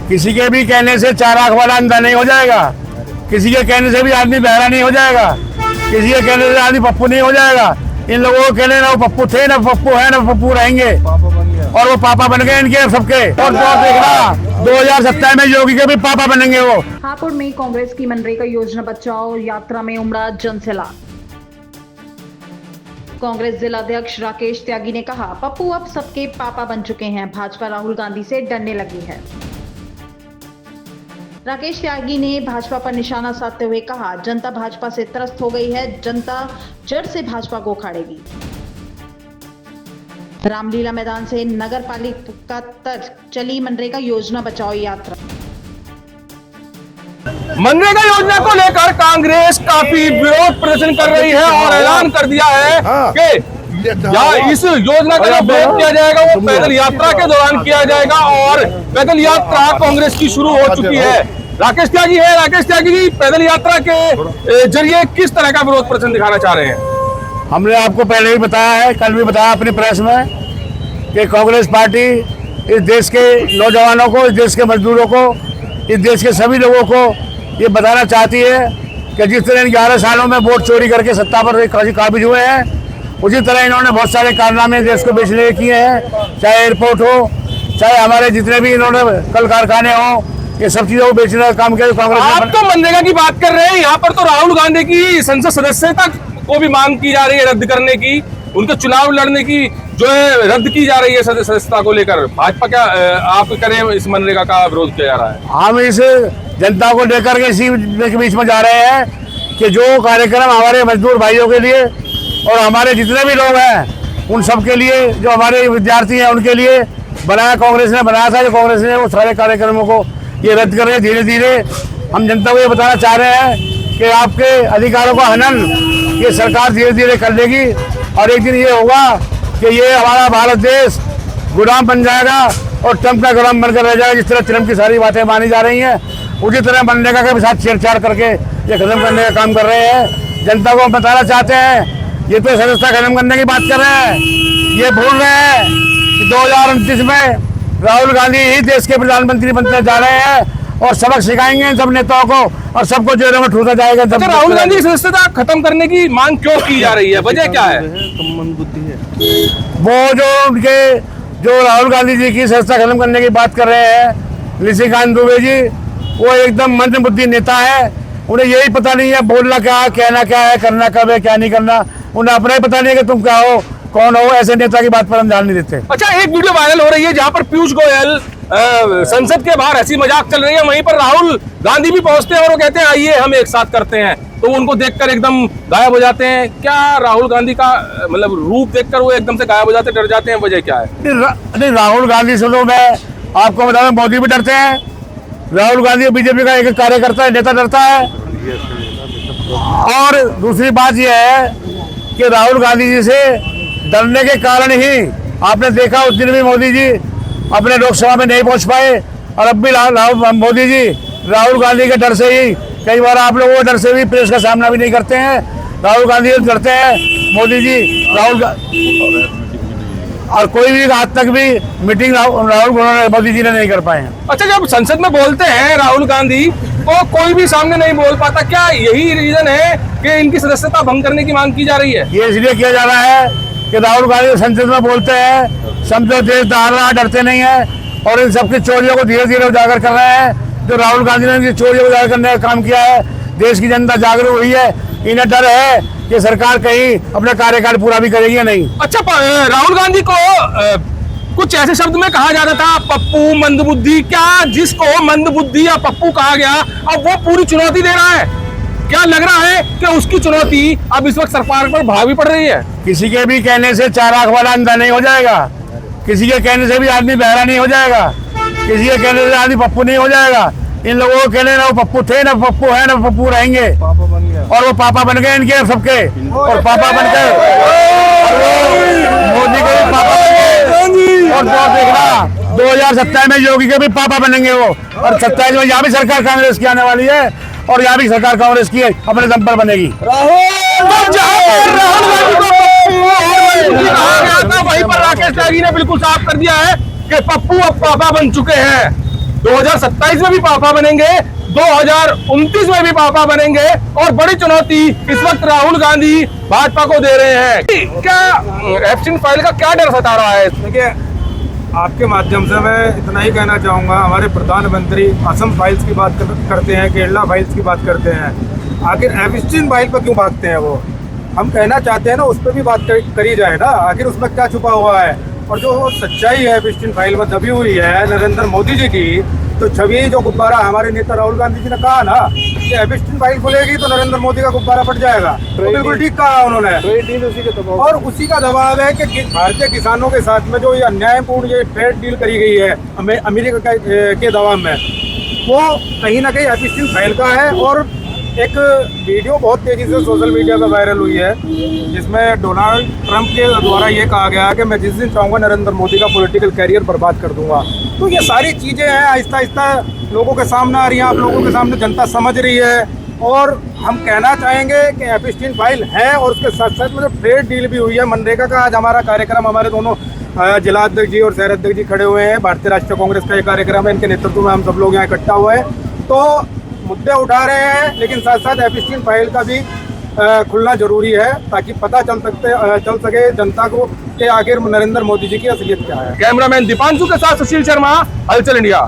किसी के भी कहने से 4 आंख वाला अंधा नहीं हो जाएगा, किसी के कहने से भी आदमी बहरा नहीं हो जाएगा, किसी के कहने से आदमी पप्पू नहीं हो जाएगा। इन लोगों को कहने ना वो पप्पू थे, ना पप्पू है, ना पप्पू रहेंगे, और वो पापा बन गए इनके सबके। और देखना 2027 में योगी के भी पापा बनेंगे वो। हापुड़ में कांग्रेस की मनरेगा योजना बचाओ यात्रा में उमड़ा जनसैलाब। कांग्रेस जिलाध्यक्ष राकेश त्यागी ने कहा, पप्पू अब सबके पापा बन चुके हैं, भाजपा राहुल गांधी से डरने लगी है। राकेश त्यागी ने भाजपा पर निशाना साधते हुए कहा, जनता भाजपा से त्रस्त हो गई है, जनता जड़ से भाजपा को उखाड़ेगी। रामलीला मैदान से नगर पालिका तक चली मनरेगा योजना बचाओ यात्रा। मनरेगा योजना को लेकर कांग्रेस काफी विरोध प्रदर्शन कर रही है और ऐलान कर दिया है कि इस योजना का जो विरोध किया जाएगा वो पैदल यात्रा के दौरान किया जाएगा और पैदल यात्रा कांग्रेस की शुरू हो चुकी है। राकेश त्यागी है। राकेश त्यागी जी, पैदल यात्रा के जरिए किस तरह का विरोध प्रदर्शन दिखाना चाह रहे हैं? हमने आपको पहले भी बताया है, कल भी बताया अपनी प्रेस में, कि कांग्रेस पार्टी इस देश के नौजवानों को, इस देश के मजदूरों को, इस देश के सभी लोगों को ये बताना चाहती है कि जिस तरह 11 सालों में वोट चोरी करके सत्ता पर काबिज हुए हैं, उसी तरह इन्होंने बहुत सारे कारनामे देश को बेचने के किए हैं। चाहे एयरपोर्ट हो, चाहे हमारे जितने भी इन्होंने कल कारखाने हो, ये सब चीजों को बेचने का काम किया कांग्रेस ने। आप तो मनरेगा की बात कर रहे हैं, यहाँ पर तो राहुल गांधी की संसद सदस्यता को भी मांग की जा रही है रद्द करने की, उनके चुनाव लड़ने की जो है रद्द की जा रही है सदस्यता को लेकर। भाजपा क्या आप करें, इस मनरेगा का विरोध किया जा रहा है? हम इस जनता को लेकर के इसी के बीच में जा रहे हैं कि जो कार्यक्रम हमारे मजदूर भाइयों के लिए और हमारे जितने भी लोग हैं उन सब के लिए, जो हमारे विद्यार्थी हैं उनके लिए बनाया, कांग्रेस ने बनाया था, जो कांग्रेस ने वो सारे कार्यक्रमों को ये रद्द कर रहे हैं। धीरे धीरे हम जनता को ये बताना चाह रहे हैं कि आपके अधिकारों का हनन ये सरकार धीरे धीरे कर लेगी और एक दिन ये होगा कि ये हमारा भारत देश गुलाम बन जाएगा और ट्रंप का गुलाम बनकर रह जाएगा। जिस तरह ट्रंप की सारी बातें मानी जा रही हैं, उसी तरह मनरेगा के भी साथ छेड़छाड़ करके ये खत्म करने का काम कर रहे हैं। जनता को हम बताना चाहते हैं, ये तो सदस्यता खत्म करने की बात कर रहे हैं, ये भूल रहे हैं कि 2029 में राहुल गांधी ही देश के प्रधानमंत्री बनने जा रहे हैं और सबक सिखाएंगे सब नेताओं को और सबको जेलों में ठूसा जाएगा। राहुल गांधी की सदस्यता खत्म करने की मांग क्यों की जा रही है, वजह क्या है? वो जो राहुल गांधी जी की सदस्यता खत्म करने की बात कर रहे हैं, निशिकांत दुबे जी, वो एकदम मंद बुद्धि नेता है। उन्हें यही पता नहीं है बोलना क्या है, कहना क्या है, करना कब है, क्या नहीं करना। उन्हें अपना ही पता नहीं है कि तुम क्या हो, कौन हो। ऐसे नेता की बात पर हम ध्यान नहीं देते। अच्छा, एक वीडियो वायरल हो रही है जहां पर पीयूष गोयल संसद के बाहर ऐसी मजाक चल रही है, वहीं पर राहुल गांधी भी पहुंचते हैं और वो कहते हैं आइए हम एक साथ करते हैं, तो उनको देखकर एकदम गायब हो जाते हैं। क्या राहुल गांधी का मतलब रूप देखकर वो एकदम से गायब हो जाते, डर जाते हैं, वजह क्या है? नहीं, राहुल गांधी से तो मैं आपको बता रहा हूं, मोदी भी डरते हैं। राहुल गांधी बीजेपी का एक कार्यकर्ता है, नेता डरता है। और दूसरी बात यह है कि राहुल गांधी जी से डरने के कारण ही आपने देखा उस दिन भी मोदी जी अपने लोकसभा में नहीं पहुंच पाए और अब भी मोदी जी राहुल गांधी के डर से ही कई बार आप लोगों के डर से भी प्रेस का सामना भी नहीं करते हैं। राहुल गांधी डरते हैं मोदी जी, और कोई भी आज तक भी मीटिंग मोदी जी ने नहीं कर पाए हैं। अच्छा, जब संसद में बोलते हैं राहुल गांधी तो कोई भी सामने नहीं बोल पाता, क्या यही रीजन है कि इनकी सदस्यता भंग करने की मांग की जा रही है? ये इसलिए किया जा रहा है कि राहुल गांधी संसद में बोलते हैं, समझो देश दहाड़ रहा, डरते नहीं है और इन सबकी चोरियों को धीरे धीरे उजागर कर रहे हैं। जो राहुल गांधी ने इनकी चोरियों को उजागर करने का काम किया है, देश की जनता जागरूक हुई है। इन्हें डर है कि सरकार कहीं अपना कार्यकाल पूरा भी करेगी या नहीं। अच्छा, राहुल गांधी को कुछ ऐसे शब्द में कहा जाता था, पप्पू, मंदबुद्धि। क्या जिसको मंदबुद्धि या पप्पू कहा गया अब वो पूरी चुनौती दे रहा है? क्या लग रहा है कि उसकी चुनौती अब इस वक्त सरकार पर भारी पड़ रही है? किसी के भी कहने से 4 आंख वाला अंधा नहीं हो जाएगा, किसी के कहने से भी आदमी बहरा नहीं हो जाएगा, किसी के कहने से आदमी पप्पू नहीं हो जाएगा। इन लोगों को कहने ना वो पप्पू थे, ना पप्पू है, ना पप्पू रहेंगे, और वो पापा बन गए इनके सबके, और पापा बनकर मोदी के भी पापा बन गए। और देखना 2027 में योगी के भी पापा बनेंगे वो, और 27 में यहाँ भी सरकार कांग्रेस की आने वाली है और यहाँ भी सरकार कांग्रेस की अपने दम पर बनेगी। वहीं पर राकेश त्यागी ने बिल्कुल साफ कर दिया है कि पप्पू अब पापा बन चुके हैं। 2027 में भी पापा बनेंगे, 2029 में भी पापा बनेंगे। और बड़ी चुनौती इस वक्त राहुल गांधी भाजपा को दे रहे हैं। क्या एप्स्टीन फाइल का क्या डर सता रहा है? देखिए, आपके माध्यम से मैं इतना ही कहना चाहूँगा, हमारे प्रधानमंत्री असम फाइल्स की बात करते हैं, केरला फाइल्स की बात करते हैं, आखिर एप्स्टीन फाइल पर क्यों भागते हैं वो? हम कहना चाहते हैं ना, उस पर भी बात करी जाए ना, आखिर उसमें क्या छुपा हुआ है। और जो सच्चाई है एप्स्टीन फाइल में दबी हुई है नरेंद्र मोदी जी की, तो छवि जो गुब्बारा हमारे नेता राहुल गांधी जी ने कहा ना कि एप्स्टीन फाइल खुलेगी तो नरेंद्र मोदी का गुब्बारा फट जाएगा, तो बिल्कुल ठीक कहा उन्होंने। और उसी का दबाव है कि भारतीय किसानों के साथ में जो ये अन्यायपूर्ण ये ट्रेड डील करी गई है अमेरिका के दबाव में, वो कहीं ना कहीं एप्स्टीन फाइल का है। और एक वीडियो बहुत तेजी से सोशल मीडिया पर वायरल हुई है, जिसमें डोनाल्ड ट्रंप के द्वारा ये कहा गया है कि मैं जिस दिन चाहूँगा नरेंद्र मोदी का पॉलिटिकल कैरियर बर्बाद कर दूंगा। तो ये सारी चीज़ें हैं, आहिस्ता आहिस्ता लोगों के सामने आ रही हैं, आप लोगों के सामने जनता समझ रही है। और हम कहना चाहेंगे कि एप्स्टीन फाइल है, और उसके साथ साथ में जो ट्रेड डील भी हुई है मनरेगा का। आज हमारा कार्यक्रम, हमारे दोनों जिला अध्यक्ष जी और शहर अध्यक्ष जी खड़े हुए हैं, भारतीय राष्ट्रीय कांग्रेस का ये कार्यक्रम है, इनके नेतृत्व में हम सब लोग यहाँ इकट्ठा हुए हैं, तो मुद्दे उठा रहे हैं, लेकिन साथ साथ एप्स्टीन फाइल का भी खुलना जरूरी है, ताकि पता चल सके जनता को कि आखिर नरेंद्र मोदी जी की असलियत क्या है। कैमरामैन दीपांशु के साथ सुशील शर्मा, हलचल इंडिया।